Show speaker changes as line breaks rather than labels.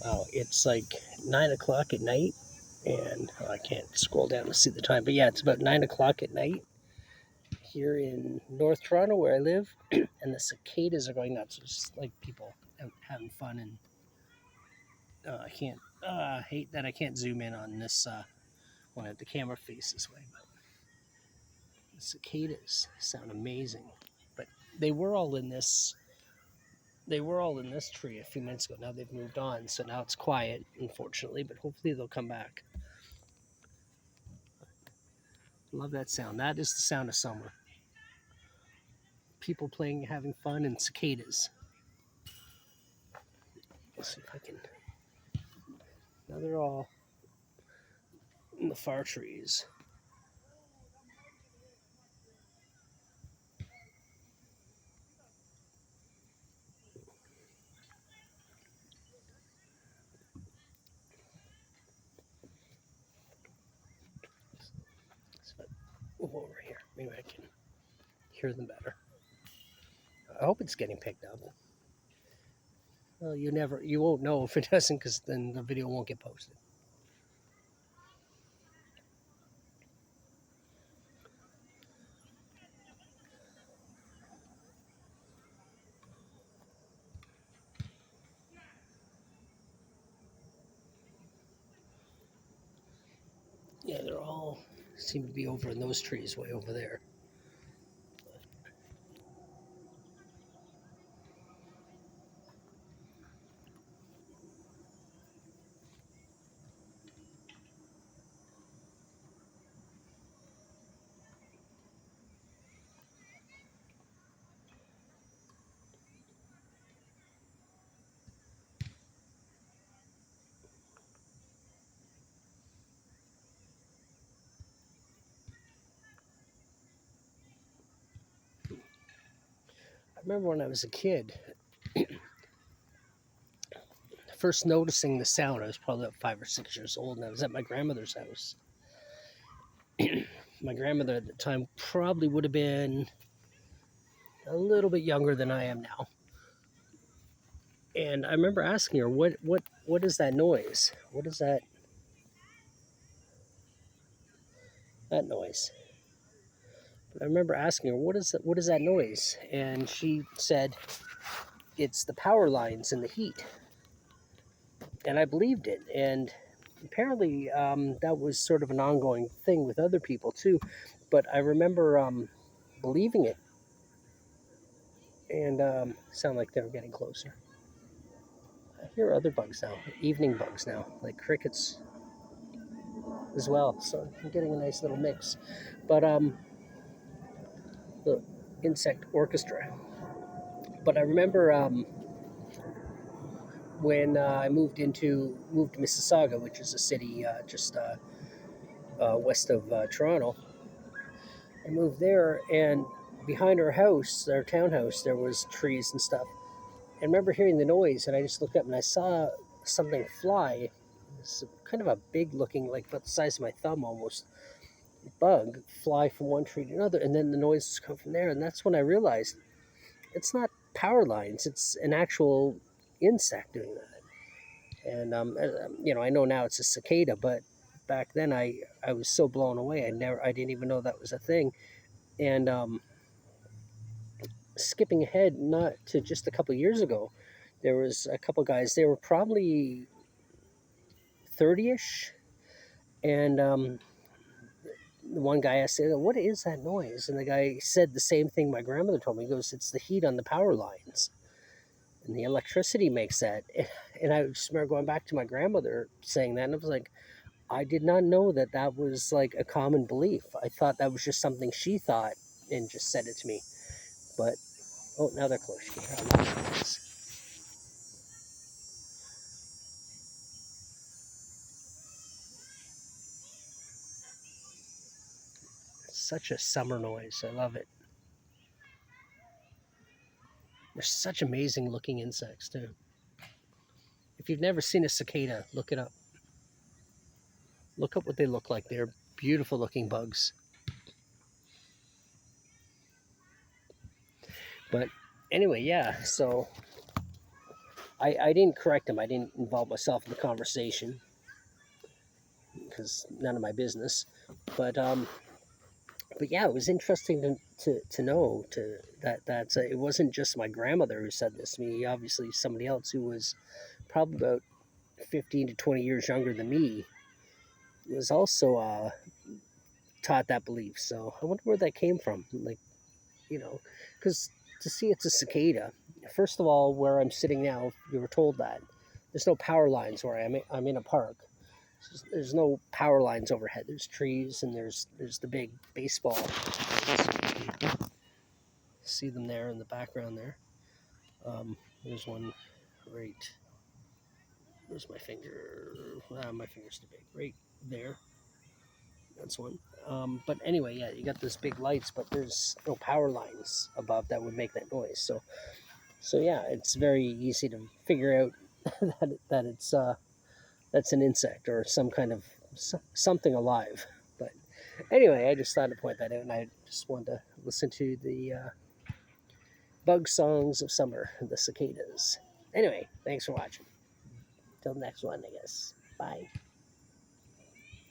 Wow, it's like 9 o'clock at night, and I can't scroll down to see the time, but yeah, it's about 9 o'clock at night here in North Toronto where I live, and the cicadas are going nuts. It's just like people out having fun, and I can't. I hate that I can't zoom in on this when the camera faces this way, but the cicadas sound amazing. But they were all in this. They were all in this tree a few minutes ago. Now they've moved on, so now it's quiet, unfortunately. But hopefully they'll come back. Love that sound. That is the sound of summer. People playing, having fun, and cicadas. Let's see if I can. Now they're all in the far trees. So move over here. Maybe I can hear them better. I hope it's getting picked up. Well, you won't know if it doesn't, because then the video won't get posted. Yeah, they're all seem to be over in those trees way over there. I remember when I was a kid, first noticing the sound. I was probably about 5 or 6 years old, and I was at my grandmother's house. My grandmother at the time probably would have been a little bit younger than I am now. And I remember asking her, what is that noise? What is that noise?" But I remember asking her, what is that noise? And she said, "It's the power lines and the heat." And I believed it. And apparently, that was sort of an ongoing thing with other people too. But I remember believing it, and sound like they're getting closer. I hear other bugs now, evening bugs now, like crickets as well. So I'm getting a nice little mix. But the insect orchestra. But I remember when I moved to Mississauga, which is a city just west of Toronto. I moved there, and behind our house, our townhouse, there was trees and stuff. I remember hearing the noise, and I just looked up and I saw something fly. It's kind of a big looking, like about the size of my thumb almost, bug fly from one tree to another, and then the noises come from there. And that's when I realized it's not power lines; it's an actual insect doing that. And I know now it's a cicada, but back then I was so blown away. I didn't even know that was a thing. And skipping ahead, not to just a couple years ago, there was a couple guys. They were probably 30ish, and the one guy asked, "What is that noise?" And the guy said the same thing my grandmother told me. He goes, "It's the heat on the power lines, and the electricity makes that." And I just remember going back to my grandmother saying that, and I was like, I did not know that that was like a common belief. I thought that was just something she thought and just said it to me. But oh, now they're close. You can hear how loud it is. It's such a summer noise. I love it. They're such amazing looking insects too. If you've never seen a cicada, look it up. Look up what they look like. They're beautiful looking bugs. But anyway, yeah. So I didn't correct him. I didn't involve myself in the conversation because none of my business. But um, but yeah, it was interesting to know that it wasn't just my grandmother who said this to me. Obviously, somebody else who was probably about 15 to 20 years younger than me was also taught that belief. So I wonder where that came from. Like, because to see it's a cicada. First of all, where I'm sitting now, you were told that there's no power lines where I'm in a park. There's no power lines overhead. There's trees and there's the big baseball. See them there in the background there. There's one right. Where's my finger? My finger's too big. Right there. That's one. But anyway, yeah, you got those big lights, but there's no power lines above that would make that noise. So yeah, it's very easy to figure out that it's that's an insect or some kind of something alive. But anyway, I just thought to point that out, and I just wanted to listen to the bug songs of summer, the cicadas. Anyway, thanks for watching. Till the next one, I guess. Bye.